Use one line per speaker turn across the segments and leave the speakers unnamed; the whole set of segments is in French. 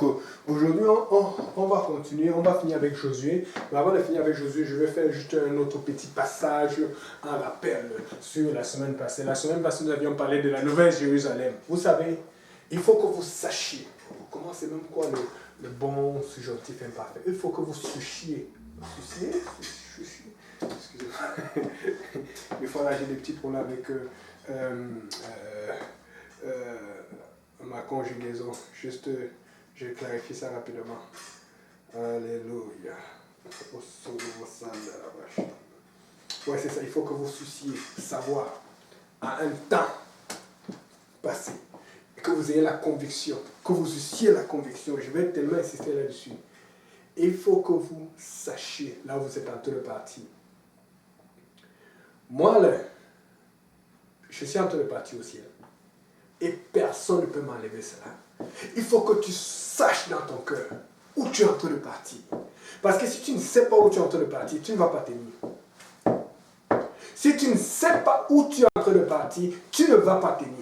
Donc aujourd'hui, on va continuer, on va finir avec Josué. Mais avant de finir avec Josué, je vais faire juste un autre petit passage, un rappel sur la semaine passée. La semaine passée, nous avions parlé de la Nouvelle Jérusalem. Vous savez, il faut que vous sachiez, comment c'est même quoi le bon subjonctif imparfait. Il faut que vous souciez. Excusez-moi. Des fois là, j'ai des petits problèmes avec ma conjugaison. Juste, je vais clarifier ça rapidement. Alléluia. Ouais, c'est ça. Il faut que vous souciez, savoir, à un temps passé, et que vous ayez la conviction, que vous eussiez la conviction. Je vais tellement insister là-dessus. Il faut que vous sachiez, là où vous êtes en train de partir. Moi, là, je suis en train de partir au ciel. Et personne ne peut m'enlever cela. Il faut que tu saches dans ton cœur où tu es en train de partir. Parce que si tu ne sais pas où tu es en train de partir, tu ne vas pas tenir. Si tu ne sais pas où tu es en train de partir, tu ne vas pas tenir.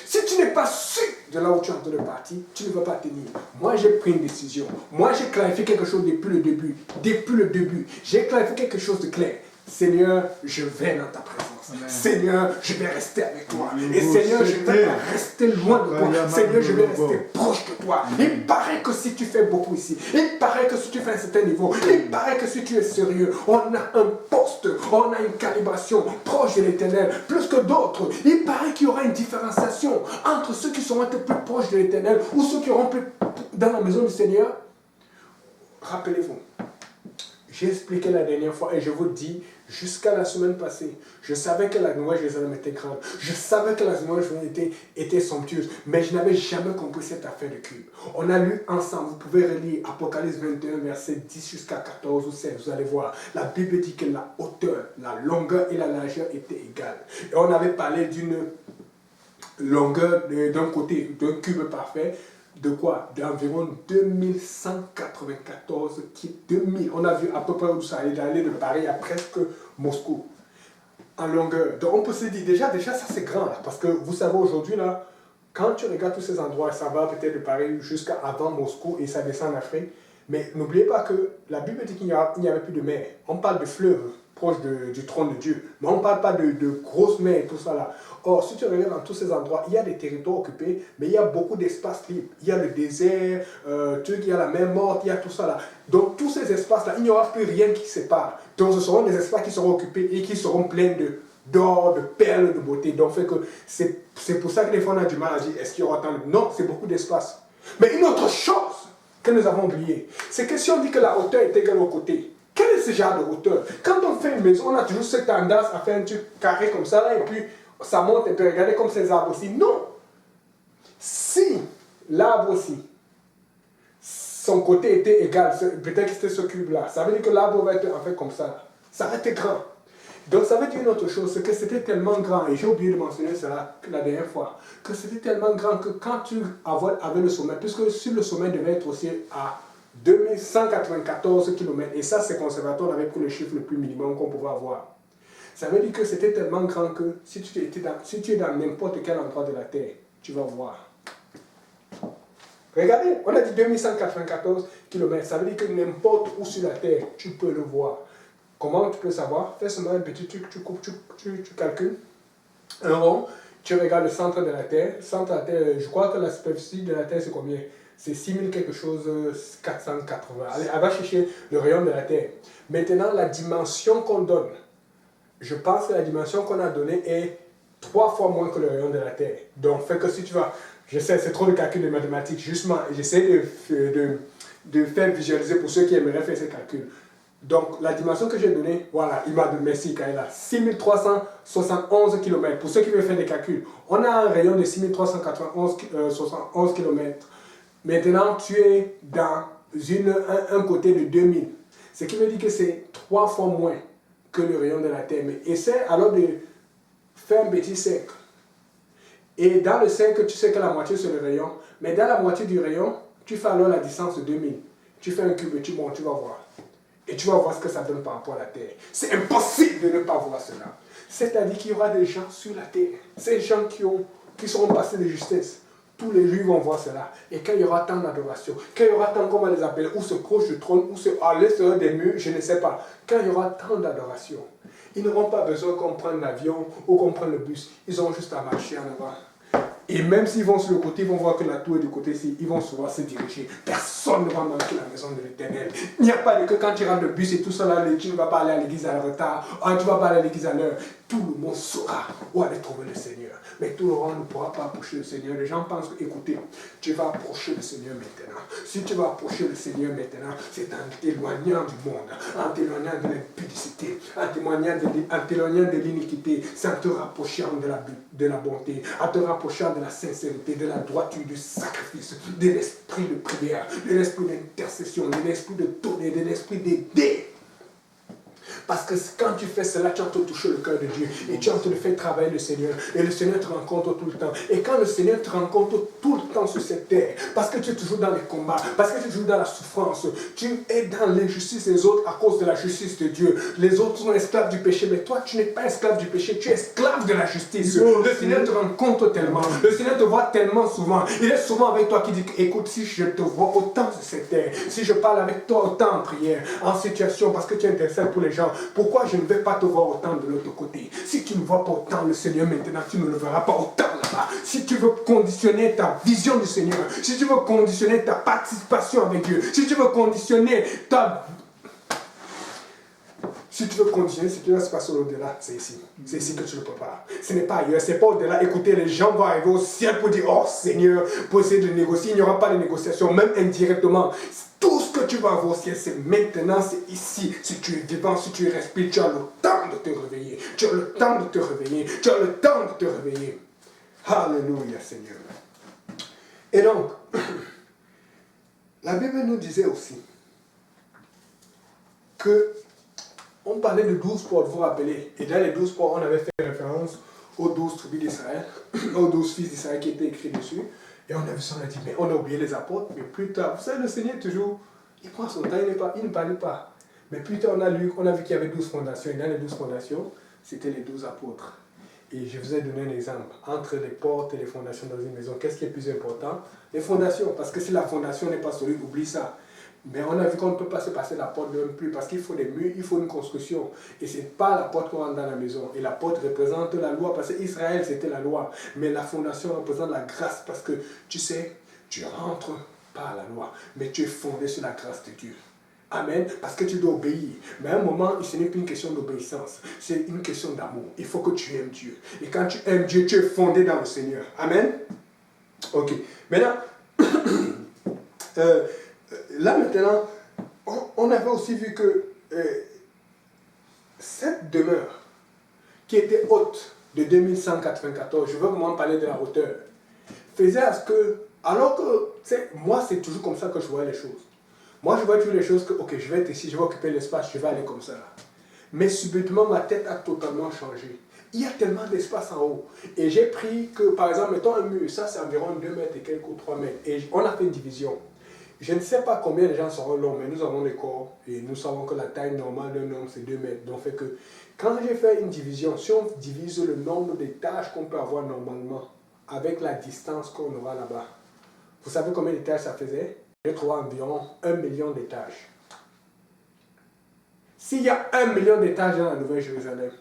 Si tu n'es pas sûr de là où tu es en train de partir, tu ne vas pas tenir. Moi, j'ai pris une décision. Moi, j'ai clarifié quelque chose depuis le début. Depuis le début, j'ai clarifié quelque chose de clair. Seigneur, je vais dans ta présence. Amen. Seigneur, je vais rester avec toi. Et Seigneur, je vais pas rester loin de toi. Seigneur, je vais rester proche de toi. Il paraît que si tu fais beaucoup ici, il paraît que si tu fais un certain niveau, il paraît que si tu es sérieux, on a un poste, on a une calibration proche de l'Éternel, plus que d'autres. Il paraît qu'il y aura une différenciation entre ceux qui seront un peu plus proches de l'Éternel ou ceux qui auront plus dans la maison du Seigneur. Rappelez-vous. J'ai expliqué la dernière fois et je vous dis, jusqu'à la semaine passée, je savais que la Nouvelle Jérusalem était grande. Je savais que la Nouvelle Jérusalem était somptueuse. Mais je n'avais jamais compris cette affaire de cube. On a lu ensemble, vous pouvez relire Apocalypse 21, verset 10 jusqu'à 14 ou 16. Vous allez voir, la Bible dit que la hauteur, la longueur et la largeur étaient égales. Et on avait parlé d'une longueur d'un côté, d'un cube parfait. De quoi? D'environ 2194 2000. On a vu à peu près où ça allait d'aller de Paris à presque Moscou. En longueur. Donc on peut se dire, déjà ça c'est grand là. Parce que vous savez aujourd'hui là, quand tu regardes tous ces endroits, ça va peut-être de Paris jusqu'à avant Moscou et ça descend en Afrique. Mais n'oubliez pas que la Bible dit qu'il n'y avait plus de mer. On parle de fleuves proches du trône de Dieu. Mais on ne parle pas de grosses mers et tout ça là. Or, si tu regardes dans tous ces endroits, il y a des territoires occupés, mais il y a beaucoup d'espaces libres. Il y a le désert, il y a la mer morte, il y a tout ça là. Donc, tous ces espaces-là, il n'y aura plus rien qui sépare. Donc, ce seront des espaces qui seront occupés et qui seront pleins d'or, de perles, de beauté. Donc, c'est pour ça que les fois, on a du mal à dire, est-ce qu'il y aura tant de... Non, c'est beaucoup d'espace. Mais une autre chose que nous avons oublié, c'est que si on dit que la hauteur est égale au côté, quel est ce genre de hauteur? Quand on fait une maison, on a toujours cette tendance à faire un truc carré comme ça, là, et puis ça monte, et puis regardez comme ces arbres aussi. Non! Si l'arbre aussi, son côté était égal, peut-être que c'était ce cube-là, ça veut dire que l'arbre va être en fait comme ça. Ça va être grand. Donc ça veut dire une autre chose, c'est que c'était tellement grand, et j'ai oublié de mentionner cela la dernière fois, que c'était tellement grand que quand tu avais le sommet, puisque sur le sommet devait être aussi à 2194 km, et ça c'est conservateur, on avait pris le chiffre le plus minimum qu'on pouvait avoir. Ça veut dire que c'était tellement grand que si tu es dans n'importe quel endroit de la Terre, tu vas voir. Regardez, on a dit 2194 km, ça veut dire que n'importe où sur la Terre, tu peux le voir. Comment tu peux savoir? Fais seulement un petit truc, tu calcules un rond, tu regardes le centre de la Terre. Le centre de la Terre, je crois que la superficie de la Terre c'est combien? C'est 6000 quelque chose, 480. Allez, elle va chercher le rayon de la Terre. Maintenant, la dimension qu'on donne, je pense que la dimension qu'on a donnée est 3 fois moins que le rayon de la Terre. Donc, fait que si tu vas, je sais, c'est trop de calculs de mathématiques, justement, j'essaie de faire visualiser pour ceux qui aimeraient faire ces calculs. Donc, la dimension que j'ai donnée, voilà, il m'a donné, merci Kaila, 6371 km. Pour ceux qui veulent faire des calculs, on a un rayon de 6371 km. Maintenant, tu es dans un côté de 2000. Ce qui veut dire que c'est 3 fois moins que le rayon de la Terre. Mais essaie alors de faire un petit cercle. Et dans le cercle, tu sais que la moitié c'est le rayon. Mais dans la moitié du rayon, tu fais alors la distance de 2000. Tu fais un cube et tu vas voir. Et tu vas voir ce que ça donne par rapport à la Terre. C'est impossible de ne pas voir cela. C'est-à-dire qu'il y aura des gens sur la Terre. Ces gens qui seront passés de justesse. tous les Juifs vont voir cela. Et quand il y aura tant d'adoration, quand il y aura tant, comment les appeler, ou se proche du trône, ou se à l'extérieur des murs, je ne sais pas. Quand il y aura tant d'adoration, ils n'auront pas besoin qu'on prenne l'avion ou qu'on prenne le bus. Ils auront juste à marcher en avant. Et même s'ils vont sur le côté, ils vont voir que la tour est du côté-ci, ils vont souvent se diriger. Personne ne va manquer la maison de l'Éternel. Il n'y a pas de que quand tu rentres le bus et tout ça, là, tu ne vas pas aller à l'église à retard, tu ne vas pas aller à l'église à l'heure. Tout le monde saura où aller trouver le Seigneur. Mais tout le monde ne pourra pas approcher le Seigneur. Les gens pensent que, écoutez, tu vas approcher le Seigneur maintenant. Si tu vas approcher le Seigneur maintenant, c'est en t'éloignant du monde, en t'éloignant de l'impudicité, en t'éloignant de l'iniquité, c'est en te rapprochant de la bonté, en te rapprochant de la sincérité, de la droiture, du sacrifice, de l'esprit de prière, de l'esprit d'intercession, de l'esprit de donner, de l'esprit d'aider. Parce que quand tu fais cela, tu es en train de toucher le cœur de Dieu. Et tu es en train de faire travailler le Seigneur. Et le Seigneur te rencontre tout le temps. Et quand le Seigneur te rencontre tout le temps sur cette terre, parce que tu es toujours dans les combats, parce que tu es toujours dans la souffrance, tu es dans l'injustice des autres à cause de la justice de Dieu. Les autres sont esclaves du péché, mais toi, tu n'es pas esclave du péché, tu es esclave de la justice. Le Seigneur te rencontre tellement. Le Seigneur te voit tellement souvent. Il est souvent avec toi qui dit, écoute, si je te vois autant sur cette terre, si je parle avec toi autant en prière, en situation, parce que tu intercèdes pour les gens, pourquoi je ne vais pas te voir autant de l'autre côté? Si tu ne vois pas autant le Seigneur maintenant, tu ne le verras pas autant là-bas. Si tu veux conditionner ta vision du Seigneur, si tu veux conditionner ta participation avec Dieu, si tu veux conditionner ta... Si tu veux conditionner ce qui va se passer au-delà, c'est ici. C'est ici que tu le prépares. Ce n'est pas ailleurs, c'est pas au-delà. Écoutez, les gens vont arriver au ciel pour dire, oh Seigneur, pour essayer de négocier. Il n'y aura pas de négociation, même indirectement. Tout ce que tu vas avoir au ciel, c'est maintenant, c'est ici. Si tu es vivant, si tu respires, tu as le temps de te réveiller. Tu as le temps de te réveiller. Tu as le temps de te réveiller. Alléluia, Seigneur. Et donc, la Bible nous disait aussi que on parlait de 12 portes, vous vous rappelez. Et dans les 12 portes, on avait fait référence aux 12 tribus d'Israël, aux 12 fils d'Israël qui étaient écrits dessus. Et on a vu ça, on a dit, mais on a oublié les apôtres. Mais plus tard, vous savez, le Seigneur toujours, il prend son temps, il ne parle pas. Mais plus tard, on a vu qu'il y avait 12 fondations. Et dans les 12 fondations, c'était les 12 apôtres. Et je vous ai donné un exemple. Entre les portes et les fondations dans une maison, qu'est-ce qui est plus important? Les fondations. Parce que si la fondation n'est pas solide, oublie ça. Mais on a vu qu'on ne peut pas se passer la porte de même plus parce qu'il faut des murs, il faut une construction. Et ce n'est pas la porte qu'on rentre dans la maison. Et la porte représente la loi parce qu'Israël c'était la loi. Mais la fondation représente la grâce parce que tu sais, tu rentres par la loi. Mais tu es fondé sur la grâce de Dieu. Amen. Parce que tu dois obéir. Mais à un moment, ce n'est plus une question d'obéissance. C'est une question d'amour. Il faut que tu aimes Dieu. Et quand tu aimes Dieu, tu es fondé dans le Seigneur. Amen. Ok. Maintenant, là maintenant, on avait aussi vu que cette demeure qui était haute de 2194, je veux vraiment parler de la hauteur, faisait à ce que, alors que, moi c'est toujours comme ça que je vois les choses. Moi je vois toujours les choses que, ok, je vais être ici, je vais occuper l'espace, je vais aller comme ça. Mais subitement ma tête a totalement changé. Il y a tellement d'espace en haut. Et j'ai pris que, par exemple, mettons un mur, ça c'est environ 2 mètres et quelques ou 3 mètres. Et on a fait une division. Je ne sais pas combien de gens seront longs, mais nous avons des corps et nous savons que la taille normale d'un homme c'est 2 mètres. Donc fait que quand j'ai fait une division, si on divise le nombre d'étages qu'on peut avoir normalement avec la distance qu'on aura là-bas, vous savez combien d'étages ça faisait? J'ai trouvé environ 1 million d'étages. S'il y a 1 million d'étages dans la Nouvelle-Jérusalem,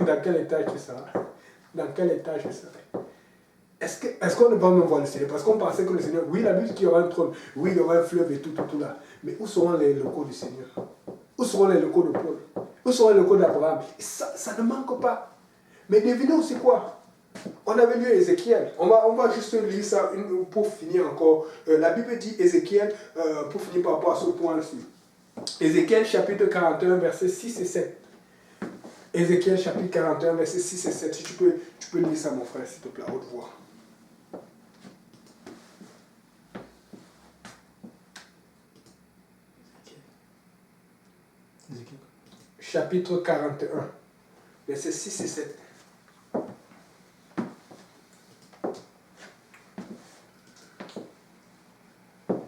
dans quel étage tu seras? Dans quel étage tu serais? Est-ce qu'on ne va même voir le Seigneur? Parce qu'on pensait que le Seigneur, oui, la Bible dit qu'il y aura un trône, oui, il y aura un fleuve et tout là. Mais où seront les locaux du Seigneur? Où seront les locaux de Paul? Où seront les locaux d'Abraham? Ça ne manque pas. Mais devinez aussi quoi? On avait lu Ézéchiel. On va juste lire ça pour finir encore. La Bible dit Ézéchiel, pour finir par rapport à ce point-ci. Ézéchiel chapitre 41, versets 6 et 7. Ézéchiel chapitre 41, versets 6 et 7. Si tu peux lire ça, mon frère, s'il te plaît, à haute voix. Chapitre 41, versets 6 et 7.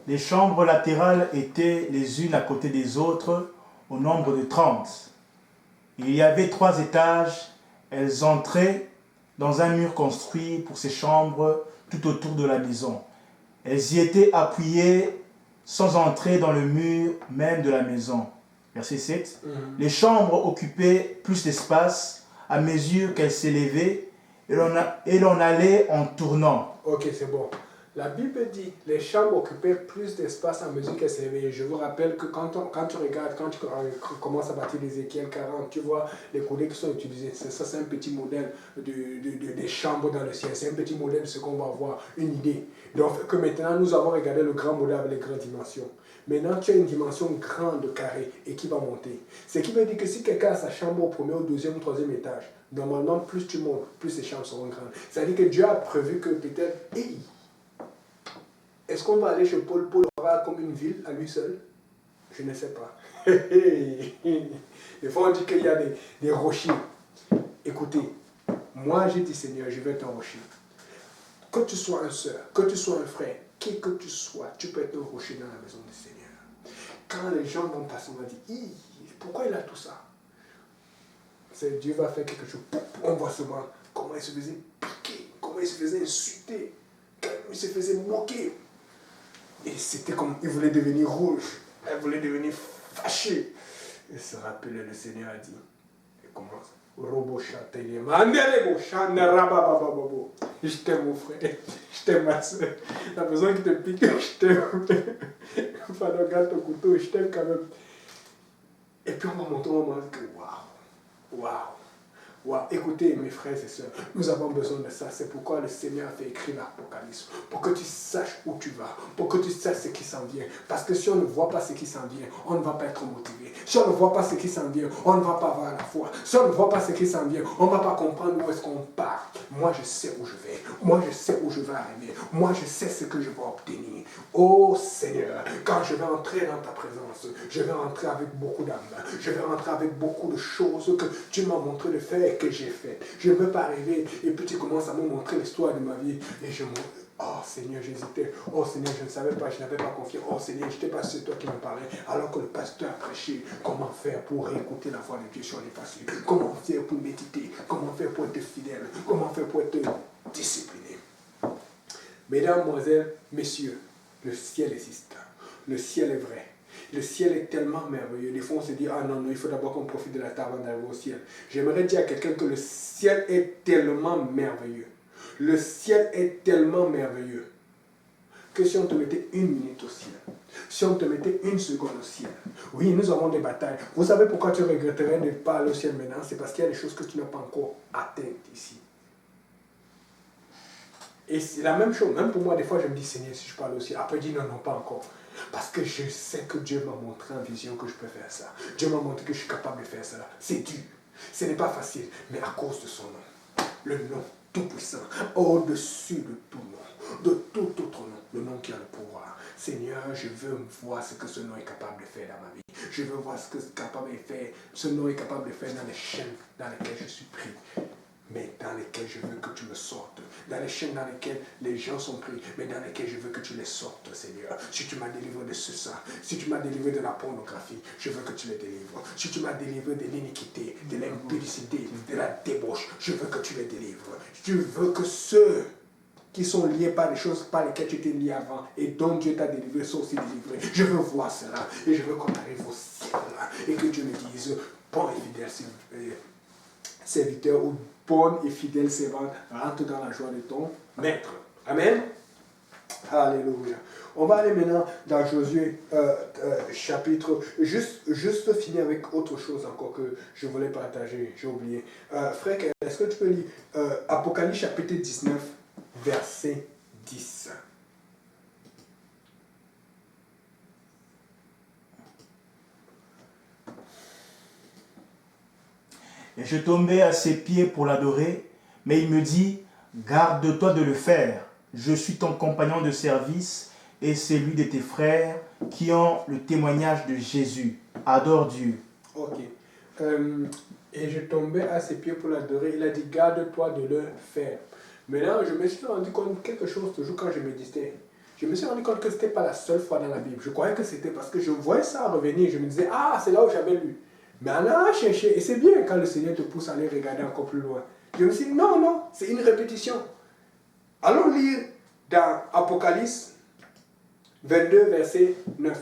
Les chambres latérales étaient les unes à côté des autres, au nombre de 30. Il y avait 3 étages, elles entraient dans un mur construit pour ses chambres tout autour de la maison. Elles y étaient appuyées sans entrer dans le mur même de la maison. Verset 7. Les chambres occupaient plus d'espace à mesure qu'elles s'élevaient et l'on allait en tournant.
Ok, c'est bon. La Bible dit les chambres occupaient plus d'espace à mesure qu'elles s'élevaient. Je vous rappelle que quand tu regardes, quand tu commences à partir d'Ézéchiel 40, tu vois les coudées qui sont utilisées. Ça, c'est un petit modèle des chambres dans le ciel. C'est un petit modèle de ce qu'on va voir, une idée. Donc, que maintenant, nous avons regardé le grand modèle avec les grandes dimensions. Maintenant, tu as une dimension grande, carré, et qui va monter. Ce qui veut dire que si quelqu'un a sa chambre au premier, au deuxième ou troisième étage, normalement, plus tu montes, plus ces chambres seront grandes. C'est-à-dire que Dieu a prévu que peut-être, est-ce qu'on va aller chez Paul aura comme une ville à lui seul? Je ne sais pas. Des fois, on dit qu'il y a des rochers. Écoutez, moi, j'ai dit, Seigneur, je vais être un rocher. Que tu sois un soeur, que tu sois un frère, qui que tu sois, tu peux être un rocher dans la maison du Seigneur. Quand les gens vont passer, on va dire, pourquoi il a tout ça? Dieu va faire quelque chose. On voit seulement comment il se faisait piquer, comment il se faisait insulter, comment il se faisait moquer. Et c'était comme, il voulait devenir rouge, il voulait devenir fâché. Il se rappelait, le Seigneur a dit, il commence. Je t'aime mon frère, je t'aime ma soeur. La personne qui te pique, je t'aime. Pendant regarde ton couteau, je t'aime quand même. Et puis on va monter, on va dire que waouh, waouh. Wow. Écoutez mes frères et sœurs, nous avons besoin de ça. C'est pourquoi le Seigneur a fait écrire l'Apocalypse. Pour que tu saches où tu vas. Pour que tu saches ce qui s'en vient. Parce que si on ne voit pas ce qui s'en vient, on ne va pas être motivé. Si on ne voit pas ce qui s'en vient, on ne va pas avoir la foi. Si on ne voit pas ce qui s'en vient, on ne va pas comprendre où est-ce qu'on part. Moi je sais où je vais. Moi je sais où je vais arriver. Moi je sais ce que je vais obtenir. Oh Seigneur, quand je vais entrer dans ta présence, je vais entrer avec beaucoup d'âme. Je vais entrer avec beaucoup de choses que tu m'as montré de faire et que j'ai fait. Je ne veux pas arriver et puis tu commences à me montrer l'histoire de ma vie et je me... Oh Seigneur, j'hésitais. Oh Seigneur, je ne savais pas, je n'avais pas confiance. Oh Seigneur, je n'étais pas c'est toi qui me parlais. Alors que le pasteur a prêché, comment faire pour écouter la voix de Dieu sur les passés? Comment faire pour méditer? Comment faire pour être fidèle? Comment faire pour être discipliné? Mesdames, mesdemoiselles, messieurs, le ciel existe. Le ciel est vrai. Le ciel est tellement merveilleux. Des fois, on se dit, ah non, non, il faut d'abord qu'on profite de la table avant d'arriver au ciel. J'aimerais dire à quelqu'un que le ciel est tellement merveilleux. Le ciel est tellement merveilleux que si on te mettait une minute au ciel, si on te mettait une seconde au ciel, oui, nous avons des batailles. Vous savez pourquoi tu regretterais de ne pas aller au ciel maintenant? C'est parce qu'il y a des choses que tu n'as pas encore atteintes ici. Et c'est la même chose. Même pour moi, des fois, je me dis, Seigneur, si je peux aller au ciel. Après, je dis, non, non, pas encore. Parce que je sais que Dieu m'a montré en vision que je peux faire ça. Dieu m'a montré que je suis capable de faire ça. C'est dur. Ce n'est pas facile. Mais à cause de son nom. Le nom tout-puissant. Au-dessus de tout nom. De tout autre nom. Le nom qui a le pouvoir. Seigneur, je veux voir ce que ce nom est capable de faire dans ma vie. Je veux voir ce que ce nom est capable de faire dans les chaînes dans lesquelles je suis pris. Mais dans lesquels je veux que tu me sortes. Dans les chaînes dans lesquelles les gens sont pris, mais dans lesquelles je veux que tu les sortes, Seigneur. Si tu m'as délivré de ce sang, si tu m'as délivré de la pornographie, je veux que tu les délivres. Si tu m'as délivré de l'iniquité, de l'impudicité, de la débauche, je veux que tu les délivres. Je veux que ceux qui sont liés par les choses par lesquelles tu étais lié avant et dont Dieu t'a délivré sont aussi délivrés. Je veux voir cela et je veux qu'on arrive au ciel et que Dieu me dise, bon et fidèle serviteur ou bonne et fidèle servante, rentre dans la joie de ton maître. Amen. Alléluia. On va aller maintenant dans Josué chapitre, juste finir avec autre chose encore que je voulais partager, j'ai oublié. Frère, est-ce que tu peux lire Apocalypse chapitre 19, verset 10.
Et je tombais à ses pieds pour l'adorer, mais il me dit, garde-toi de le faire. Je suis ton compagnon de service et celui de tes frères qui ont le témoignage de Jésus. Adore Dieu.
Ok. Et je tombais à ses pieds pour l'adorer. Il a dit, garde-toi de le faire. Maintenant, je me suis rendu compte de quelque chose toujours quand je méditais. Je me suis rendu compte que ce n'était pas la seule fois dans la Bible. Je croyais que c'était parce que je voyais ça revenir. Je me disais, ah, c'est là où j'avais lu. Mais on a cherché, et c'est bien quand le Seigneur te pousse à aller regarder encore plus loin. Je me suis dit, non, non, c'est une répétition. Allons lire dans Apocalypse 22, verset 9.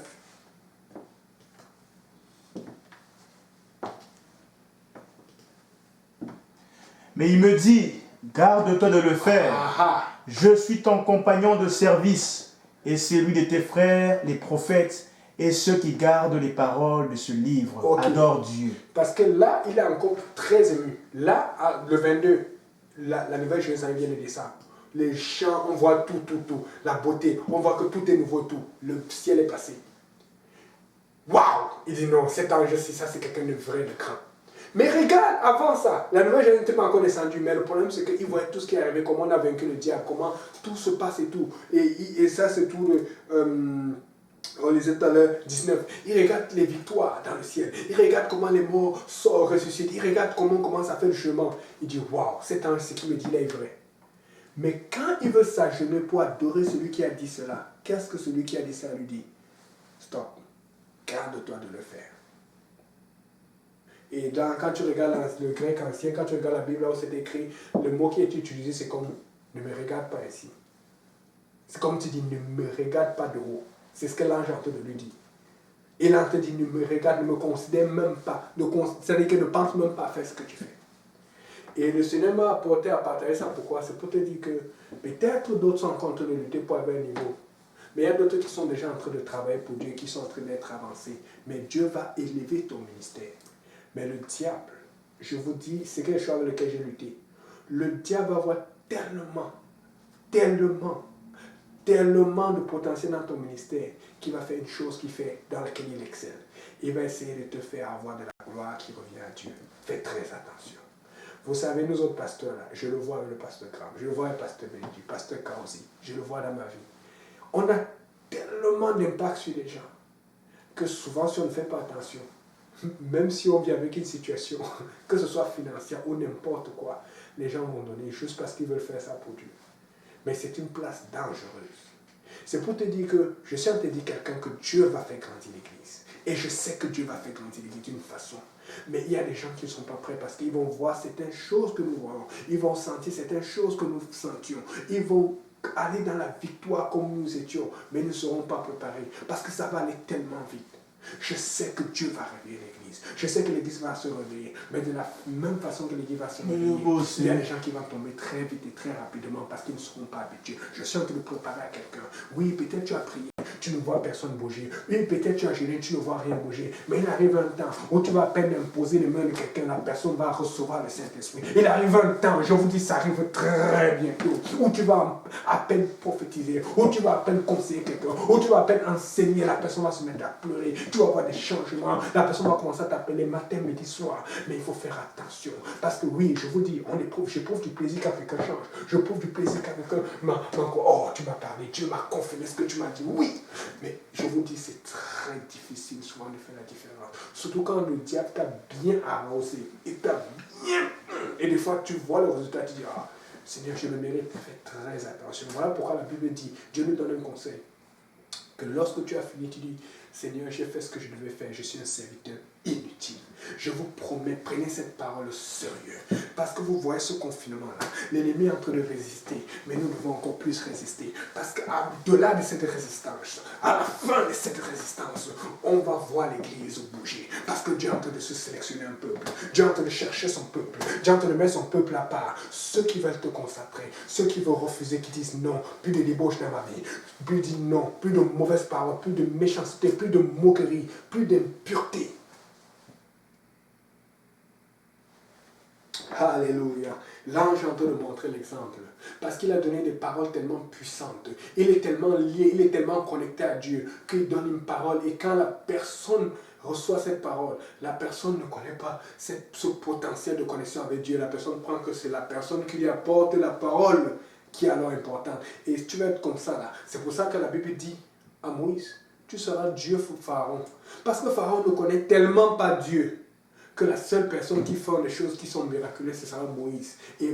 Mais il me dit, garde-toi de le faire. Je suis ton compagnon de service et celui de tes frères, les prophètes, et ceux qui gardent les paroles de ce livre. Okay. Adore Dieu.
Parce que là, il est encore très ému. Là, le 22, la nouvelle Jérusalem vient de descendre. Les champs, on voit tout. La beauté, on voit que tout est nouveau, tout. Le ciel est passé. Waouh! Il dit non, cet ange-ci, ça c'est quelqu'un de vrai, de grand. Mais regarde, avant ça, la nouvelle Jérusalem n'était pas encore descendue, mais le problème c'est qu'il voyait tout ce qui est arrivé, comment on a vaincu le diable, comment tout se passe et tout. Et ça c'est tout on lisait tout à l'heure, 19. Il regarde les victoires dans le ciel. Il regarde comment les morts ressuscitent. Il regarde comment on commence à faire le chemin. Il dit, waouh, cet ange, ce qu'il me dit là est vrai. Mais quand il veut s'agenouiller pour adorer celui qui a dit cela, qu'est-ce que celui qui a dit ça lui dit? Stop. Garde-toi de le faire. Et quand tu regardes le grec ancien, quand tu regardes la Bible, là où c'est écrit, le mot qui est utilisé, c'est comme ne me regarde pas ici. C'est comme tu dis, ne me regarde pas de haut. C'est ce que l'ange est en train de lui dire. Et l'ange te dit, ne me regarde, ne me considère même pas. C'est-à-dire que ne pense même pas à faire ce que tu fais. Et le Seigneur m'a apporté à partager ça. Pourquoi? C'est pour te dire que peut-être d'autres sont en train de lutter pour avoir un niveau. Mais il y a d'autres qui sont déjà en train de travailler pour Dieu, qui sont en train d'être avancés. Mais Dieu va élever ton ministère. Mais le diable, je vous dis, c'est quelque chose avec lequel j'ai lutté. Le diable va avoir tellement de potentiel dans ton ministère qu'il va faire une chose qu'il fait dans laquelle il excelle. Il va essayer de te faire avoir de la gloire qui revient à Dieu. Fais très attention. Vous savez, nous autres pasteurs, là, je le vois avec le pasteur Graham, je le vois avec le pasteur Benji, le pasteur Kausi, je le vois dans ma vie. On a tellement d'impact sur les gens que souvent, si on ne fait pas attention, même si on vit avec une situation, que ce soit financière ou n'importe quoi, les gens vont donner juste parce qu'ils veulent faire ça pour Dieu. Mais c'est une place dangereuse. C'est pour te dire que je sais en te dire quelqu'un que Dieu va faire grandir l'Église. Et je sais que Dieu va faire grandir l'Église d'une façon. Mais il y a des gens qui ne sont pas prêts parce qu'ils vont voir certaines choses que nous voyons. Ils vont sentir certaines choses que nous sentions. Ils vont aller dans la victoire comme nous étions. Mais ils ne seront pas préparés parce que ça va aller tellement vite. Je sais que Dieu va réveiller l'Église. Je sais que l'Église va se réveiller. Mais de la même façon que l'Église va se réveiller, il y a des gens qui vont tomber très vite et très rapidement parce qu'ils ne seront pas habitués. Je suis en train de préparer à quelqu'un. Oui, peut-être tu as prié, tu ne vois personne bouger. Oui, peut-être tu as gêné, tu ne vois rien bouger. Mais il arrive un temps où tu vas à peine imposer les mains de quelqu'un, la personne va recevoir le Saint-Esprit. Il arrive un temps, je vous dis, ça arrive très bientôt, où tu vas à peine prophétiser, où tu vas à peine conseiller quelqu'un, où tu vas à peine enseigner, la personne va se mettre à pleurer. Tu vas avoir des changements. La personne va commencer à t'appeler matin, midi, soir. Mais il faut faire attention. Parce que oui, je vous dis, j'éprouve du plaisir quand quelqu'un change. J'éprouve du plaisir quand quelqu'un oh, tu m'as parlé, Dieu m'a confirmé ce que tu m'as dit. Oui. Mais je vous dis, c'est très difficile souvent de faire la différence. Surtout quand le diable t'a bien arrosé. Et t'a bien... Et des fois, tu vois le résultat, tu dis, ah, Seigneur, je me mérite. Fais très attention. Voilà pourquoi la Bible dit, Dieu nous donne un conseil. Que lorsque tu as fini, tu dis, Seigneur, j'ai fait ce que je devais faire, je suis un serviteur inutile. Je vous promets, prenez cette parole au sérieux. Parce que vous voyez ce confinement-là, l'ennemi est en train de résister, mais nous devons encore plus résister. Parce qu'au-delà de cette résistance, à la fin de cette résistance, on va voir l'Église bouger. Parce que Dieu est en train de se sélectionner un peuple. Dieu est en train de chercher son peuple. Dieu est en train de mettre son peuple à part. Ceux qui veulent te consacrer, ceux qui veulent refuser, qui disent non, plus de débauche dans ma vie, plus de non, plus de mauvaises paroles, plus de méchanceté, plus de moquerie, plus d'impureté. Alléluia. L'ange est en train de montrer l'exemple. Parce qu'il a donné des paroles tellement puissantes. Il est tellement lié, il est tellement connecté à Dieu qu'il donne une parole. Et quand la personne reçoit cette parole, la personne ne connaît pas ce potentiel de connexion avec Dieu. La personne prend que c'est la personne qui lui apporte la parole qui est alors importante. Et tu vas être comme ça là. C'est pour ça que la Bible dit à Moïse, tu seras Dieu pour Pharaon. Parce que Pharaon ne connaît tellement pas Dieu que la seule personne qui fait des choses qui sont miraculeuses, ce sera Moïse. Et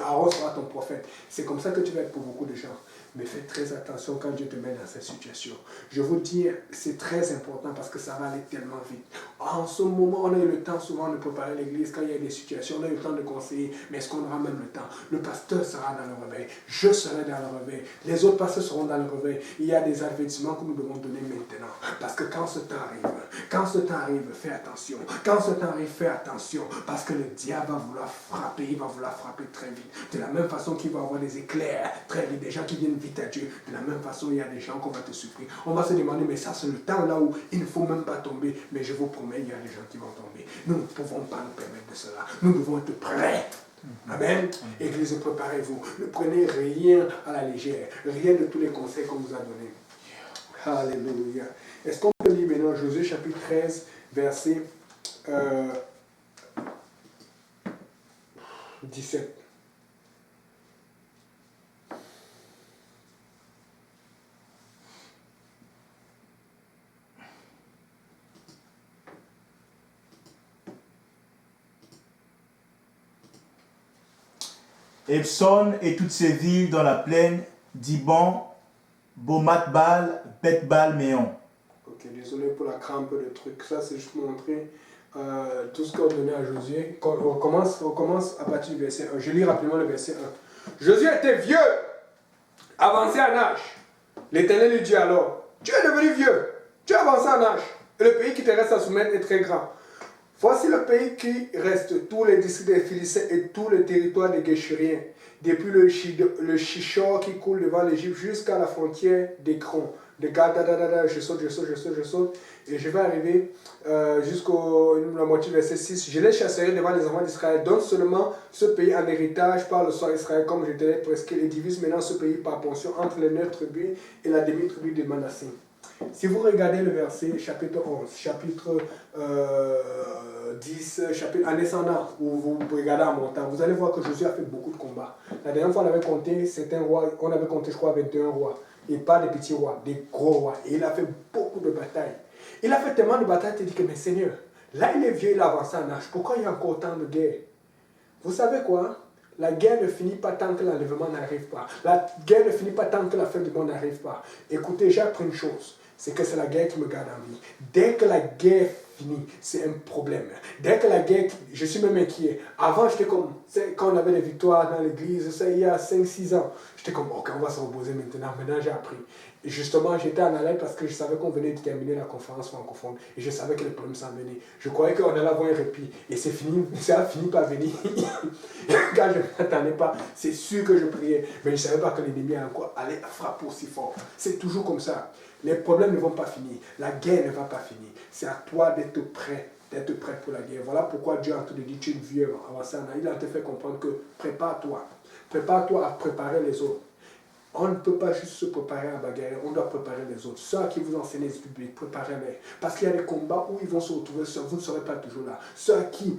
Aaron sera ton prophète. C'est comme ça que tu vas être pour beaucoup de gens. Mais fais très attention quand Dieu te met dans cette situation. Je vous dis, c'est très important parce que ça va aller tellement vite. En ce moment, on a eu le temps souvent de préparer l'église quand il y a des situations. On a eu le temps de conseiller, mais est-ce qu'on aura même le temps? Le pasteur sera dans le réveil. Je serai dans le réveil. Les autres pasteurs seront dans le réveil. Il y a des avertissements que nous devons donner maintenant. Parce que quand ce temps arrive, fais attention. Quand ce temps arrive, fais attention. Parce que le diable va vouloir frapper. Il va vouloir frapper très vite. De la même façon qu'il va avoir des éclairs très vite. Des gens qui viennent vite à Dieu. De la même façon, il y a des gens qu'on va te souffrir. On va se demander, mais ça c'est le temps là où il ne faut même pas tomber. Mais je vous promets, il y a des gens qui vont tomber. Nous ne pouvons pas nous permettre de cela. Nous devons être prêts. Amen. Église, préparez-vous. Ne prenez rien à la légère. Rien de tous les conseils qu'on vous a donnés. Alléluia. Est-ce qu'on peut lire maintenant Josué chapitre 13, verset 17.
Epson et toutes ses villes dans la plaine, Diban, Bomatbal, Beth-Bal-Méon.
Ok, désolé pour la crampe de truc. Ça, c'est juste pour montrer tout ce qu'on donnait à Josué. On commence à partir du verset 1. Je lis rapidement le verset 1. Josué était vieux, avancé en âge. L'Éternel lui dit alors, tu es devenu vieux, tu es avancé en âge, et le pays qui te reste à soumettre est très grand. Voici le pays qui reste, tous les districts des Philistins et tout le territoire des Guéchuriens, depuis le Chichor qui coule devant l'Égypte jusqu'à la frontière d'Écron. De Gadadadada, je saute, et je vais arriver jusqu'à la moitié du verset 6. Je les chasserai devant les enfants d'Israël. Donne seulement ce pays en héritage par le sang d'Israël, comme je te l'ai prescrit, et divise maintenant ce pays par portion entre les 9 tribus et la demi-tribu de Manassé. Si vous regardez le verset, chapitre 11, chapitre 10, chapitre en descendant, où vous regardez en montant, vous allez voir que Josué a fait beaucoup de combats. La dernière fois, on avait compté, c'était un roi, on avait compté, je crois, 21 rois. Et pas des petits rois, des gros rois. Et il a fait beaucoup de batailles. Il a fait tellement de batailles, tu te dis que, mais Seigneur, là il est vieux, il a avancé en âge. Pourquoi il y a encore autant de guerres? Vous savez quoi? La guerre ne finit pas tant que l'enlèvement n'arrive pas. La guerre ne finit pas tant que la fin du monde n'arrive pas. Écoutez, j'ai appris une chose. C'est que c'est la guerre qui me garde en vie. Dès que la guerre finit, c'est un problème. Dès que la guerre, je suis même inquiet. Avant, j'étais comme, quand on avait des victoires dans l'église, ça il y a 5-6 ans, j'étais comme, ok, on va se reposer maintenant. Maintenant, j'ai appris. Et justement, j'étais en alerte parce que je savais qu'on venait de terminer la conférence francophone. Et je savais que les problèmes s'en venaient. Je croyais qu'on allait avoir un répit. Et c'est fini, ça a fini par venir. Quand je ne m'attendais pas, c'est sûr que je priais. Mais je ne savais pas que l'ennemi allait frapper aussi fort. C'est toujours comme ça. Les problèmes ne vont pas finir. La guerre ne va pas finir. C'est à toi d'être prêt pour la guerre. Voilà pourquoi Dieu a te dit, tu es vieux avancé. Il a te fait comprendre que prépare-toi. Prépare-toi à préparer les autres. On ne peut pas juste se préparer à bagarrer, on doit préparer les autres. Ceux à qui vous enseignez les publics, préparez-les. Parce qu'il y a des combats où ils vont se retrouver seuls, vous ne serez pas toujours là. Ceux à qui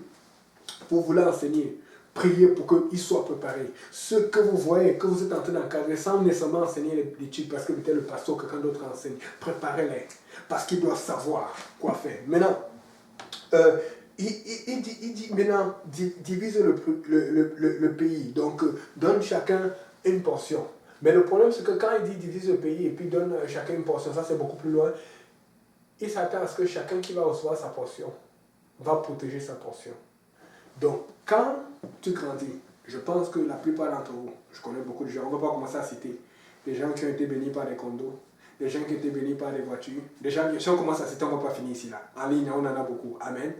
vous voulez enseigner, priez pour qu'ils soient préparés. Ceux que vous voyez, que vous êtes en train d'encadrer, sans nécessairement enseigner l'étude, parce que peut-être le pasteur ou quelqu'un d'autre enseigne, préparez-les. Parce qu'ils doivent savoir quoi faire. Maintenant, il dit maintenant, divise le pays. Donc, donne chacun une portion. Mais le problème, c'est que quand il dit divise le pays et puis donne chacun une portion, ça c'est beaucoup plus loin, il s'attend à ce que chacun qui va recevoir sa portion va protéger sa portion. Donc, quand tu grandis, je pense que la plupart d'entre vous, je connais beaucoup de gens, on ne va pas commencer à citer, des gens qui ont été bénis par des condos, des gens qui ont été bénis par des voitures, des gens qui, si on commence à citer, on ne va pas finir ici là. En ligne, on en a beaucoup. Amen.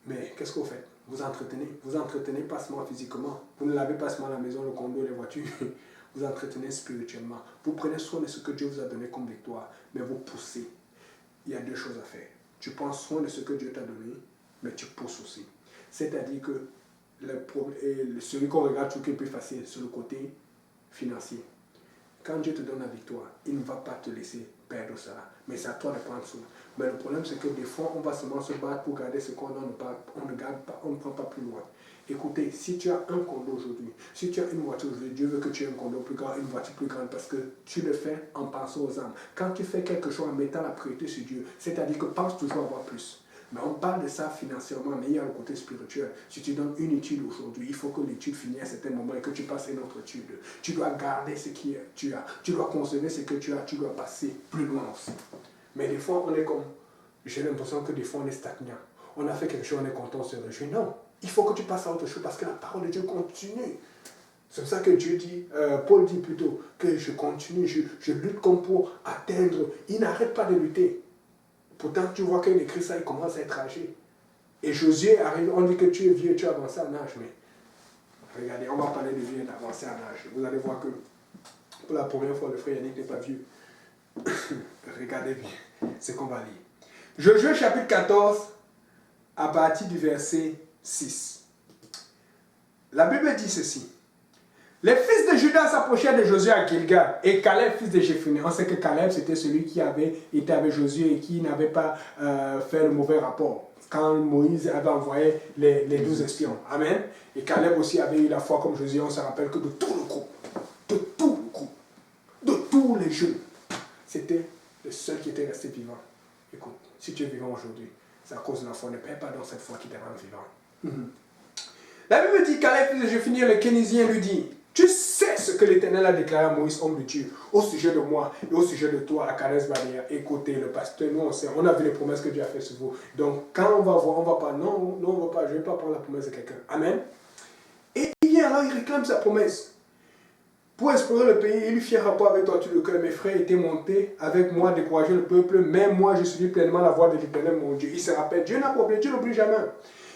Mais qu'est-ce que vous faites? Vous entretenez pas seulement physiquement. Vous ne lavez pas seulement la maison, le condo, les voitures. Vous entretenez spirituellement. Vous prenez soin de ce que Dieu vous a donné comme victoire, mais vous poussez. Il y a deux choses à faire. Tu prends soin de ce que Dieu t'a donné, mais tu pousses aussi. C'est-à-dire que celui qu'on regarde tout qui est plus facile, c'est le côté financier. Quand Dieu te donne la victoire, il ne va pas te laisser perdre ça. Mais c'est à toi de prendre soin. Mais le problème, c'est que des fois, on va seulement se battre pour garder ce qu'on ne garde pas, on ne prend pas plus loin. Écoutez, si tu as un condo aujourd'hui, si tu as une voiture aujourd'hui, Dieu veut que tu aies un condo plus grand, une voiture plus grande, parce que tu le fais en pensant aux âmes. Quand tu fais quelque chose en mettant la priorité sur Dieu, c'est-à-dire que pense toujours avoir plus. Mais on parle de ça financièrement, mais il y a le côté spirituel. Si tu donnes une étude aujourd'hui, il faut que l'étude finisse à un certain moment et que tu passes une autre étude. Tu dois garder ce que tu as. Tu dois conserver ce que tu as. Tu dois passer plus loin aussi. Mais des fois, on est comme... J'ai l'impression que des fois, on est stagnant. On a fait quelque chose, on est content, on se réjouit. Non, il faut que tu passes à autre chose parce que la parole de Dieu continue. C'est pour ça que Dieu dit, Paul dit plutôt, que je continue, je lutte comme pour atteindre. Il n'arrête pas de lutter. Pourtant, tu vois qu'il écrit ça, il commence à être âgé. Et Josué arrive, on dit que tu es vieux, tu as avancé en âge, mais regardez, on va parler de vieux et d'avancer en âge. Vous allez voir que pour la première fois, le frère Yannick n'est pas vieux. Regardez bien ce qu'on va lire. Josué chapitre 14, à partir du verset 6. La Bible dit ceci. Les fils de Judas s'approchèrent de Josué à Gilgal et Caleb, fils de Jéphunnée. On sait que Caleb, c'était celui qui avait été avec Josué et qui n'avait pas fait le mauvais rapport quand Moïse avait envoyé les 12 espions. Amen. Et Caleb aussi avait eu la foi comme Josué. On se rappelle que de tout le groupe, de tous les jeunes, c'était le seul qui était resté vivant. Écoute, si tu es vivant aujourd'hui, c'est à cause de la foi. Ne perds pas dans cette foi qui te rend vivant. La Bible dit, Caleb, fils de Jéphunnée, le Kénésien, lui dit, tu sais ce que l'Éternel a déclaré à Moïse, homme de Dieu, au sujet de moi et au sujet de toi à Kadesh Barnéa. Écoutez, le pasteur, nous on sait, on a vu les promesses que Dieu a faites sur vous. Donc quand on va voir, on va pas, non, on va pas, je ne vais pas prendre la promesse de quelqu'un. Amen. Et il vient alors, il réclame sa promesse. Pour explorer le pays, il lui fit un rapport avec toi tout le cœur. Mes frères étaient montés avec moi, décourager le peuple, mais moi je suivis pleinement la voie de l'Éternel, mon Dieu. Il se rappelle, Dieu n'a pas oublié, Dieu n'oublie jamais.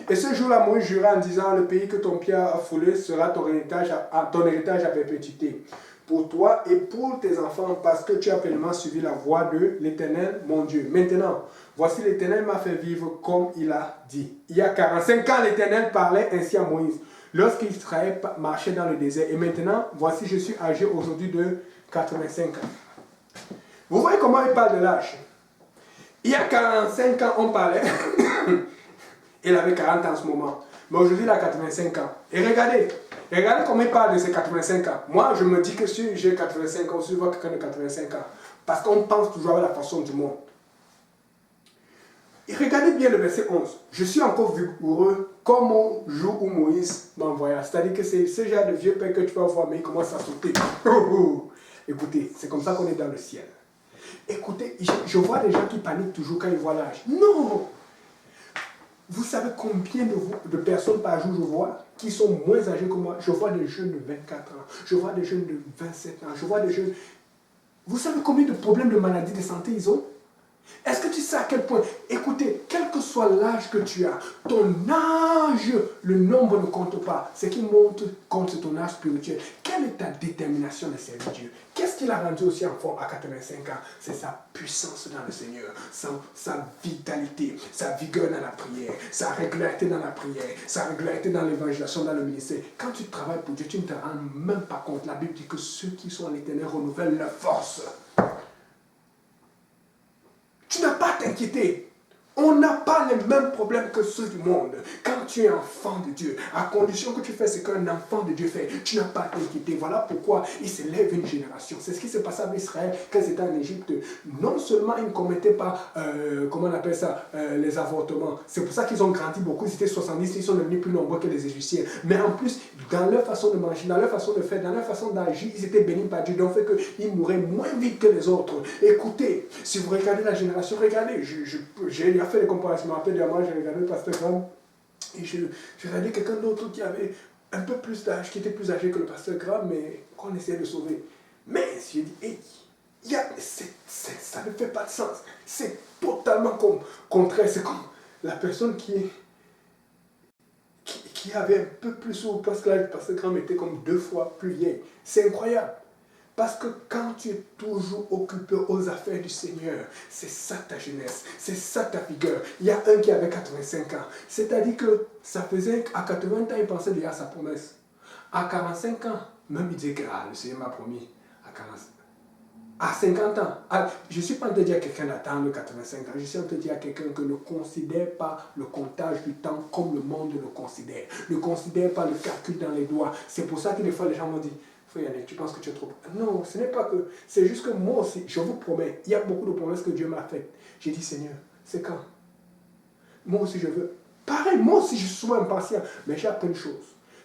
Et ce jour-là, Moïse jura en disant, le pays que ton pied a foulé sera ton héritage à perpétuité. Pour toi et pour tes enfants, parce que tu as pleinement suivi la voie de l'Éternel, mon Dieu. Maintenant, voici l'Éternel m'a fait vivre comme il a dit. Il y a 45 ans, l'Éternel parlait ainsi à Moïse, lorsqu'Israël marchait dans le désert. Et maintenant, voici, je suis âgé aujourd'hui de 85 ans. Vous voyez comment il parle de l'âge? Il y a 45 ans, on parlait... Il avait 40 ans en ce moment. Mais aujourd'hui, il a 85 ans. Et regardez comment il parle de ses 85 ans. Moi, je me dis que si j'ai 85 ans, si je vois quelqu'un de 85 ans, parce qu'on pense toujours à la façon du monde. Et regardez bien le verset 11. Je suis encore vigoureux comme au jour où Moïse m'envoya. C'est-à-dire que c'est ce genre de vieux père que tu vas voir, mais il commence à sauter. Écoutez, c'est comme ça qu'on est dans le ciel. Écoutez, je vois des gens qui paniquent toujours quand ils voient l'âge. Non! Vous savez combien de personnes par jour je vois qui sont moins âgées que moi? Je vois des jeunes de 24 ans, je vois des jeunes de 27 ans, je vois des jeunes... Vous savez combien de problèmes de maladies de santé ils ont? Est-ce que tu sais à quel point, écoutez, quel que soit l'âge que tu as, ton âge, le nombre ne compte pas. Ce qui compte, c'est ton âge spirituel. Quelle est ta détermination de servir Dieu? Qu'est-ce qu'il a rendu aussi en forme à 85 ans? C'est sa puissance dans le Seigneur, sa vitalité, sa vigueur dans la prière, sa régularité dans la prière, sa régularité dans l'évangélisation, dans le ministère. Quand tu travailles pour Dieu, tu ne te rends même pas compte. La Bible dit que ceux qui sont en l'Éternel renouvellent leur force. Tu n'as pas à t'inquiéter. On n'a pas les mêmes problèmes que ceux du monde. Quand tu es enfant de Dieu, à condition que tu fais ce qu'un enfant de Dieu fait, tu n'as pas à t'inquiéter. Voilà pourquoi il s'élève une génération. C'est ce qui s'est passé avec Israël quand ils étaient en Égypte. Non seulement ils ne commettaient pas, comment on appelle ça, les avortements. C'est pour ça qu'ils ont grandi beaucoup. Ils étaient 70, ils sont devenus plus nombreux que les Égyptiens. Mais en plus, dans leur façon de manger, dans leur façon de faire, dans leur façon d'agir, ils étaient bénis par Dieu. Donc, fait qu'ils mouraient moins vite que les autres. Écoutez, si vous regardez la génération, regardez, j'ai fait des comparaisons. Je me rappelle, moi, j'ai regardé le pasteur Graham et j'ai regardé quelqu'un d'autre qui avait un peu plus d'âge, qui était plus âgé que le pasteur Graham, mais qu'on essayait de sauver. Mais j'ai dit, hey, ça ne fait pas de sens. C'est totalement contraire. C'est comme la personne qui avait un peu plus haut, parce que là, le pasteur Graham était comme 2 fois plus vieille. C'est incroyable. Parce que quand tu es toujours occupé aux affaires du Seigneur, c'est ça ta jeunesse, c'est ça ta vigueur. Il y a un qui avait 85 ans. C'est-à-dire que ça faisait, à 80 ans, il pensait déjà à sa promesse. À 45 ans, même il disait que le Seigneur m'a promis. À 50 ans, je ne suis pas en train de dire à quelqu'un d'attendre 85 ans, je suis en train de dire à quelqu'un que ne considère pas le comptage du temps comme le monde le considère. Ne considère pas le calcul dans les doigts. C'est pour ça que des fois les gens m'ont dit, frère Yannick, tu penses que tu es trop... Non, ce n'est pas que... C'est juste que moi aussi, je vous promets, il y a beaucoup de promesses que Dieu m'a faites. J'ai dit, Seigneur, c'est quand? moi aussi je veux. Pareil, moi aussi je suis souvent impatient, mais j'ai appris une chose.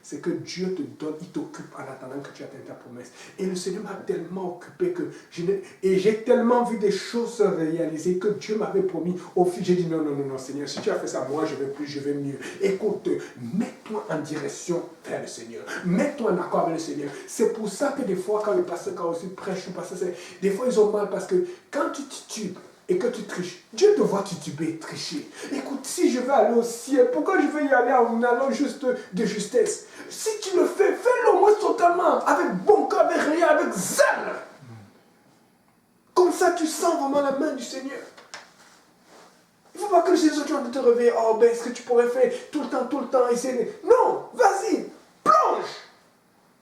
C'est que Dieu te donne, il t'occupe en attendant que tu atteignes ta promesse. Et le Seigneur m'a tellement occupé que j'ai tellement vu des choses se réaliser que Dieu m'avait promis. Au fil, j'ai dit non, non, non, non, Seigneur, si tu as fait ça, moi je vais plus, je vais mieux. Écoute, mets-toi en direction vers le Seigneur. Mets-toi en accord avec le Seigneur. C'est pour ça que des fois, quand le pasteur, quand aussi prêche, des fois ils ont mal parce que quand tu titubes, et que tu triches, Dieu te voit tituber, tricher. Écoute, si je veux aller au ciel, pourquoi je vais y aller en allant juste de justesse? Si tu le fais, fais-le au moins totalement, avec bon cœur, avec rien, avec zèle. Comme ça, tu sens vraiment la main du Seigneur. Il ne faut pas que les autres gens te réveillent. Oh, ben, est-ce que tu pourrais faire tout le temps, essayer. Non, vas-y, plonge.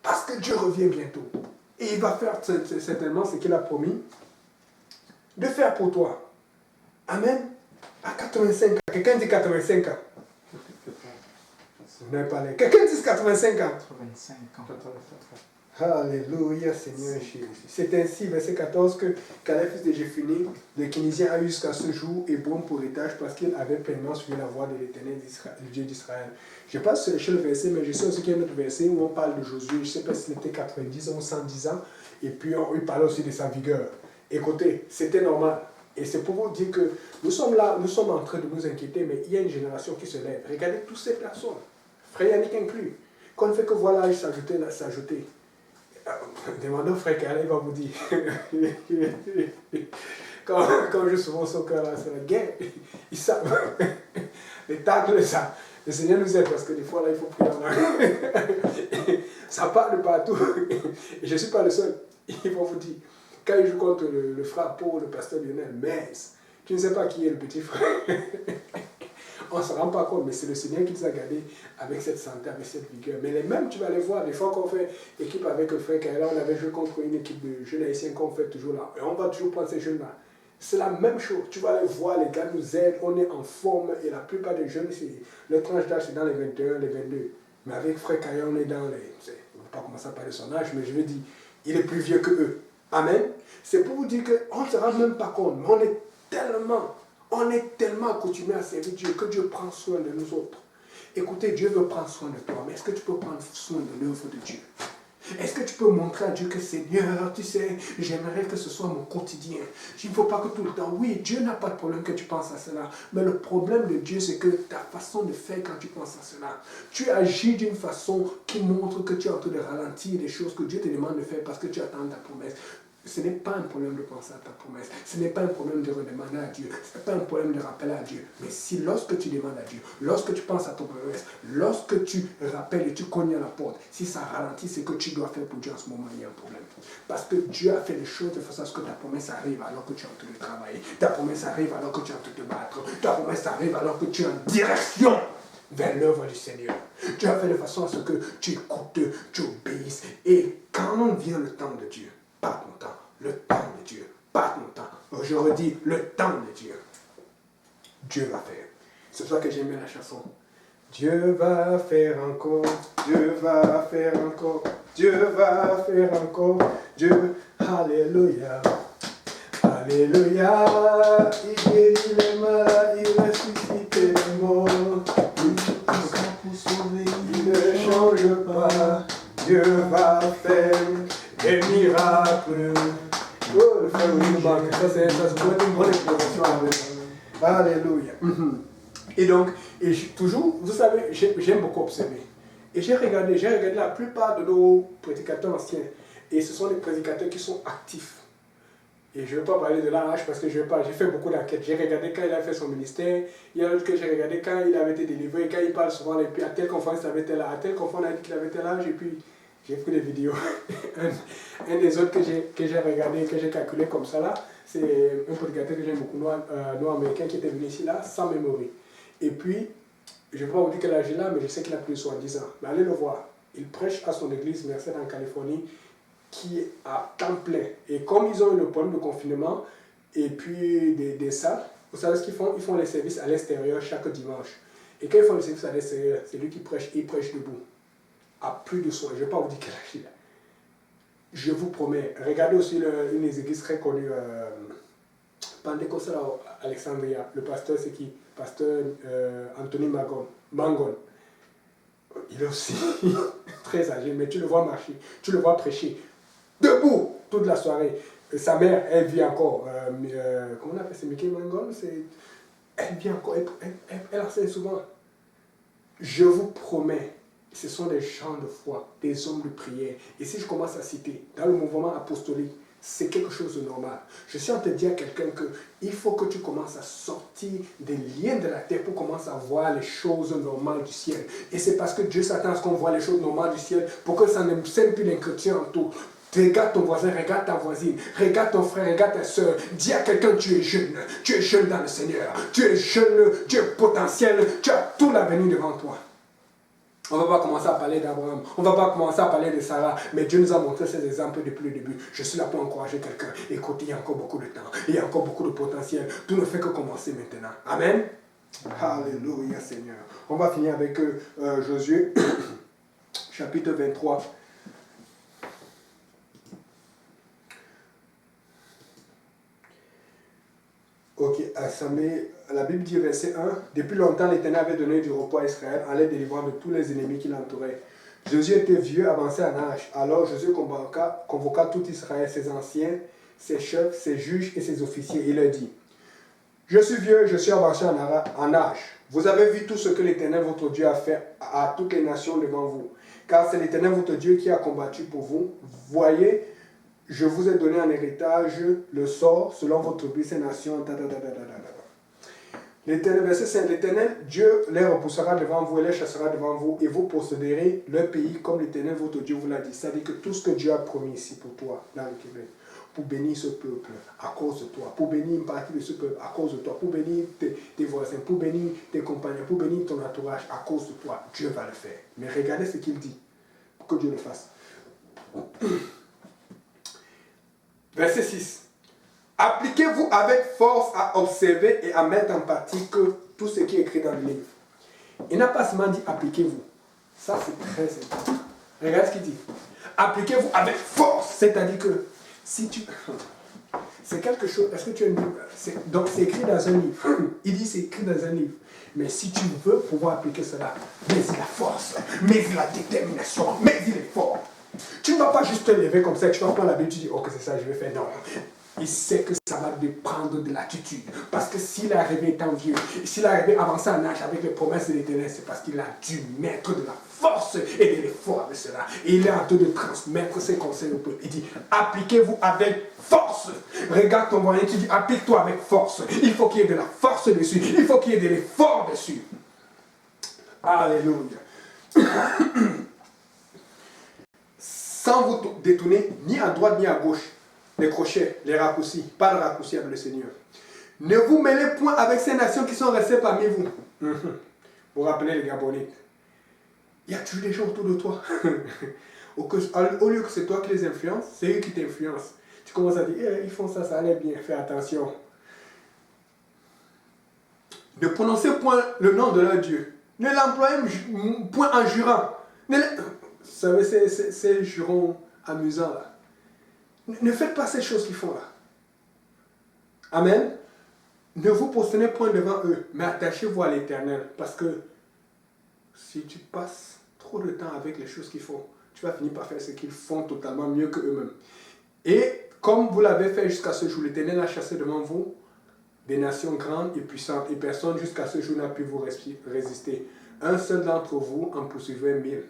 Parce que Dieu revient bientôt. Et il va faire certainement ce qu'il a promis de faire pour toi. Amen. À 85 ans. Quelqu'un dit 85 ans. Vous n'avez pas l'air. Quelqu'un dit 85 ans.
85 ans.
Alléluia, Seigneur Jésus. C'est ainsi, verset 14, que Caleb, fils de Jéphunnée, le Kénisien, a eu jusqu'à ce jour Hébron pour héritage parce qu'il avait pleinement suivi la voie de l'Éternel, du Dieu d'Israël. Je ne sais pas si c'est le verset, mais je sais aussi qu'il y a un autre verset où on parle de Josué. Je ne sais pas si c'était 90 ans ou 110 ans. Et puis, il parlait aussi de sa vigueur. Écoutez, c'était normal. Et c'est pour vous dire que nous sommes là, nous sommes en train de nous inquiéter, mais il y a une génération qui se lève. Regardez toutes ces personnes, frère Yannick inclus, qu'on ne fait que voir l'âge s'ajouter. Demandez au frère Calais, il va vous dire. Quand je souvent son cœur là, c'est la guerre. Ils savent. Les tacles, ça. Le Seigneur nous aide parce que des fois là, il faut prier en langue. Ça part de partout. Et je ne suis pas le seul. Il va vous dire. Quand il joue contre le frère Paul, le pasteur Lionel, mais tu ne sais pas qui est le petit frère. On ne se rend pas compte, mais c'est le Seigneur qui nous a gardés avec cette santé, avec cette vigueur. Mais les mêmes, tu vas les voir, des fois qu'on fait équipe avec le frère Kaila, on avait joué contre une équipe de jeunes haïtiens qu'on fait toujours là. Et on va toujours prendre ces jeunes-là. C'est la même chose. Tu vas les voir, les gars nous aident, on est en forme. Et la plupart des jeunes, le tranche d'âge, c'est dans les 21, les 22. Mais avec frère Kaila, on est dans les... Je ne vais pas commencer à parler de son âge, mais je veux dire, il est plus vieux que eux. Amen. C'est pour vous dire qu'on ne se rend même pas compte, mais on est tellement accoutumé à servir Dieu que Dieu prend soin de nous autres. Écoutez, Dieu veut prendre soin de toi, mais est-ce que tu peux prendre soin de l'œuvre de Dieu? Est-ce que tu peux montrer à Dieu que Seigneur, tu sais, j'aimerais que ce soit mon quotidien. Il ne faut pas que tout le temps, oui, Dieu n'a pas de problème que tu penses à cela, mais le problème de Dieu, c'est que ta façon de faire quand tu penses à cela, tu agis d'une façon qui montre que tu es en train de ralentir les choses que Dieu te demande de faire parce que tu attends ta promesse. Ce n'est pas un problème de penser à ta promesse. Ce n'est pas un problème de redemander à Dieu. Ce n'est pas un problème de rappeler à Dieu. Mais si lorsque tu demandes à Dieu, lorsque tu penses à ton promesse, lorsque tu rappelles et tu cognes à la porte, si ça ralentit ce que tu dois faire pour Dieu en ce moment, il y a un problème. Parce que Dieu a fait les choses de façon à ce que ta promesse arrive alors que tu es en train de travailler. Ta promesse arrive alors que tu es en train de te battre. Ta promesse arrive alors que tu es en direction vers l'œuvre du Seigneur. Dieu a fait de façon à ce que tu écoutes, tu obéisses. Et quand vient le temps de Dieu, pas ton temps, le temps de Dieu, pas ton temps. Je redis, le temps de Dieu. Dieu va faire. C'est pour ça que j'aime bien la chanson. Dieu va faire encore, Dieu va faire encore, Dieu va faire encore, Dieu, alléluia, alléluia, il guérit les malades, il ressuscite les morts, il ne change pas, Dieu va faire des miracles. Oh, le frère William, ça c'est une bonne explication. Alléluia. Et donc, toujours, vous savez, j'aime beaucoup observer. Et j'ai regardé la plupart de nos prédicateurs anciens. Et ce sont des prédicateurs qui sont actifs. Et je ne vais pas parler de l'âge parce que j'ai fait beaucoup d'enquêtes. J'ai regardé quand il a fait son ministère. Il y a d'autres que j'ai regardé quand il avait été délivré. Quand il parle souvent, et puis à telle conférence il avait tel âge, à telle conférence on a dit qu'il avait tel âge. Et puis j'ai pris des vidéos. un des autres que j'ai regardé, que j'ai calculé comme ça là, c'est un prédicateur que j'aime beaucoup, noir américain, qui était venu ici là, sans mémoire. Et puis, je ne vais pas vous dire quel âge il a, mais je sais qu'il a plus de 70 ans. Mais allez le voir. Il prêche à son église Merced en Californie, qui est à temps plein. Et comme ils ont eu le problème de confinement, et puis des salles, vous savez ce qu'ils font? Ils font les services à l'extérieur chaque dimanche. Et quand ils font les services à l'extérieur, c'est lui qui prêche, il prêche debout. À plus de soin. Je ne vais pas vous dire quel âge il a. Je vous promets. Regardez aussi une des églises très connues, Pentecostal à Alexandria. Le pasteur, c'est qui? pasteur Anthony Mangon. Il est aussi très âgé, mais tu le vois marcher, tu le vois prêcher, debout toute la soirée. Sa mère, elle vit encore. Comment on appelle ça, Mickey Mangon? Elle vit encore, elle enseigne souvent. Je vous promets, ce sont des gens de foi, des hommes de prière. Et si je commence à citer, dans le mouvement apostolique, c'est quelque chose de normal. Je suis en train de dire à quelqu'un qu'il faut que tu commences à sortir des liens de la terre pour commencer à voir les choses normales du ciel. Et c'est parce que Dieu s'attend à ce qu'on voit les choses normales du ciel pour que ça ne sème plus l'incrétien en tout. Regarde ton voisin, regarde ta voisine, regarde ton frère, regarde ta soeur. Dis à quelqu'un, tu es jeune dans le Seigneur, tu es jeune, tu es potentiel, tu as tout l'avenir devant toi. On ne va pas commencer à parler d'Abraham, on ne va pas commencer à parler de Sarah, mais Dieu nous a montré ces exemples depuis le début. Je suis là pour encourager quelqu'un. Écoutez, il y a encore beaucoup de temps, il y a encore beaucoup de potentiel. Tout ne fait que commencer maintenant. Amen. Alléluia Seigneur. On va finir avec Josué, chapitre 23. Ok, la Bible dit verset 1. Depuis longtemps, l'Éternel avait donné du repos à Israël en les délivrant de tous les ennemis qui l'entouraient. Josué était vieux, avancé en âge. Alors Josué convoqua tout Israël, ses anciens, ses chefs, ses juges et ses officiers. Il leur dit, je suis vieux, je suis avancé en âge. Vous avez vu tout ce que l'Éternel votre Dieu a fait à toutes les nations devant vous. Car c'est l'Éternel votre Dieu qui a combattu pour vous. Voyez, je vous ai donné en héritage le sort selon votre but, ces nations. L'Éternel, verset 5, l'Éternel, Dieu les repoussera devant vous et les chassera devant vous et vous posséderez le pays comme l'Éternel votre Dieu vous l'a dit. C'est-à-dire que tout ce que Dieu a promis ici pour toi, dans le Québec, pour bénir ce peuple à cause de toi, pour bénir une partie de ce peuple à cause de toi, pour bénir tes voisins, pour bénir tes compagnons, pour bénir ton entourage à cause de toi, Dieu va le faire. Mais regardez ce qu'il dit pour que Dieu le fasse. Verset 6. Appliquez-vous avec force à observer et à mettre en pratique tout ce qui est écrit dans le livre. Il n'a pas seulement dit appliquez-vous. Ça, c'est très important. Regarde ce qu'il dit. Appliquez-vous avec force. C'est-à-dire que si tu... C'est quelque chose... Est-ce que tu as une Bible? Donc, c'est écrit dans un livre. Il dit c'est écrit dans un livre. Mais si tu veux pouvoir appliquer cela, mets-y la force, mets-y la détermination, mets-y l'effort. Tu ne vas pas juste te lever comme ça, tu vas prendre la Bible, tu dis, ok, c'est ça, je vais faire. Non. Il sait que ça va dépendre de l'attitude. Parce que s'il est arrivé étant vieux, s'il est arrivé avancé en âge avec les promesses de l'Éternel, c'est parce qu'il a dû mettre de la force et de l'effort avec cela. Et il est en train de transmettre ses conseils au peuple. Il dit, appliquez-vous avec force. Regarde ton voisin, tu dis, applique-toi avec force. Il faut qu'il y ait de la force dessus. Il faut qu'il y ait de l'effort dessus. Alléluia. Sans vous détourner ni à droite ni à gauche. Les crochets, les raccourcis, pas de raccourcis avec le Seigneur. Ne vous mêlez point avec ces nations qui sont restées parmi vous. Vous vous rappelez les Gabonites. Il y a toujours des gens autour de toi. Au lieu que c'est toi qui les influences, c'est eux qui t'influencent. Tu commences à dire, ils font ça, ça allait bien, fais attention. Ne prononcez point le nom de leur Dieu. Ne l'employez point en jurant. Vous savez, ces jurons amusants là. Ne faites pas ces choses qu'ils font là. Amen. Ne vous prosternez point devant eux, mais attachez-vous à l'Éternel. Parce que si tu passes trop de temps avec les choses qu'ils font, tu vas finir par faire ce qu'ils font totalement mieux qu'eux-mêmes. Et comme vous l'avez fait jusqu'à ce jour, l'Éternel a chassé devant vous des nations grandes et puissantes, et personne jusqu'à ce jour n'a pu vous résister. Un seul d'entre vous en poursuivrait 1000,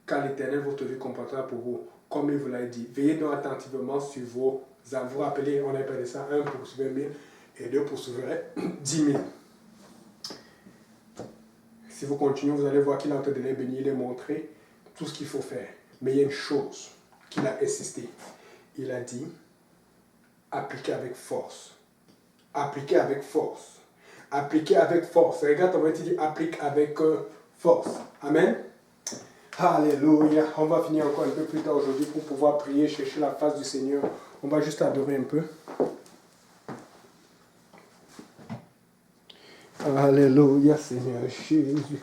car l'Éternel votre Dieu combattra pour vous, comme il vous l'a dit. Veillez donc attentivement sur vos âmes. Vous rappelez, on appelle ça 1 poursuivrait 1000 et 2 poursuivrait 10 000. Si vous continuez, vous allez voir qu'il est en train de les bénir, les montrer tout ce qu'il faut faire. Mais il y a une chose qu'il a insisté. Il a dit, appliquez avec force. Appliquez avec force. Appliquez avec force. Regarde, on va te dire, applique avec force. Amen. Alléluia. On va finir encore un peu plus tard aujourd'hui pour pouvoir prier, chercher la face du Seigneur. On va juste adorer un peu. Alléluia, Seigneur Jésus.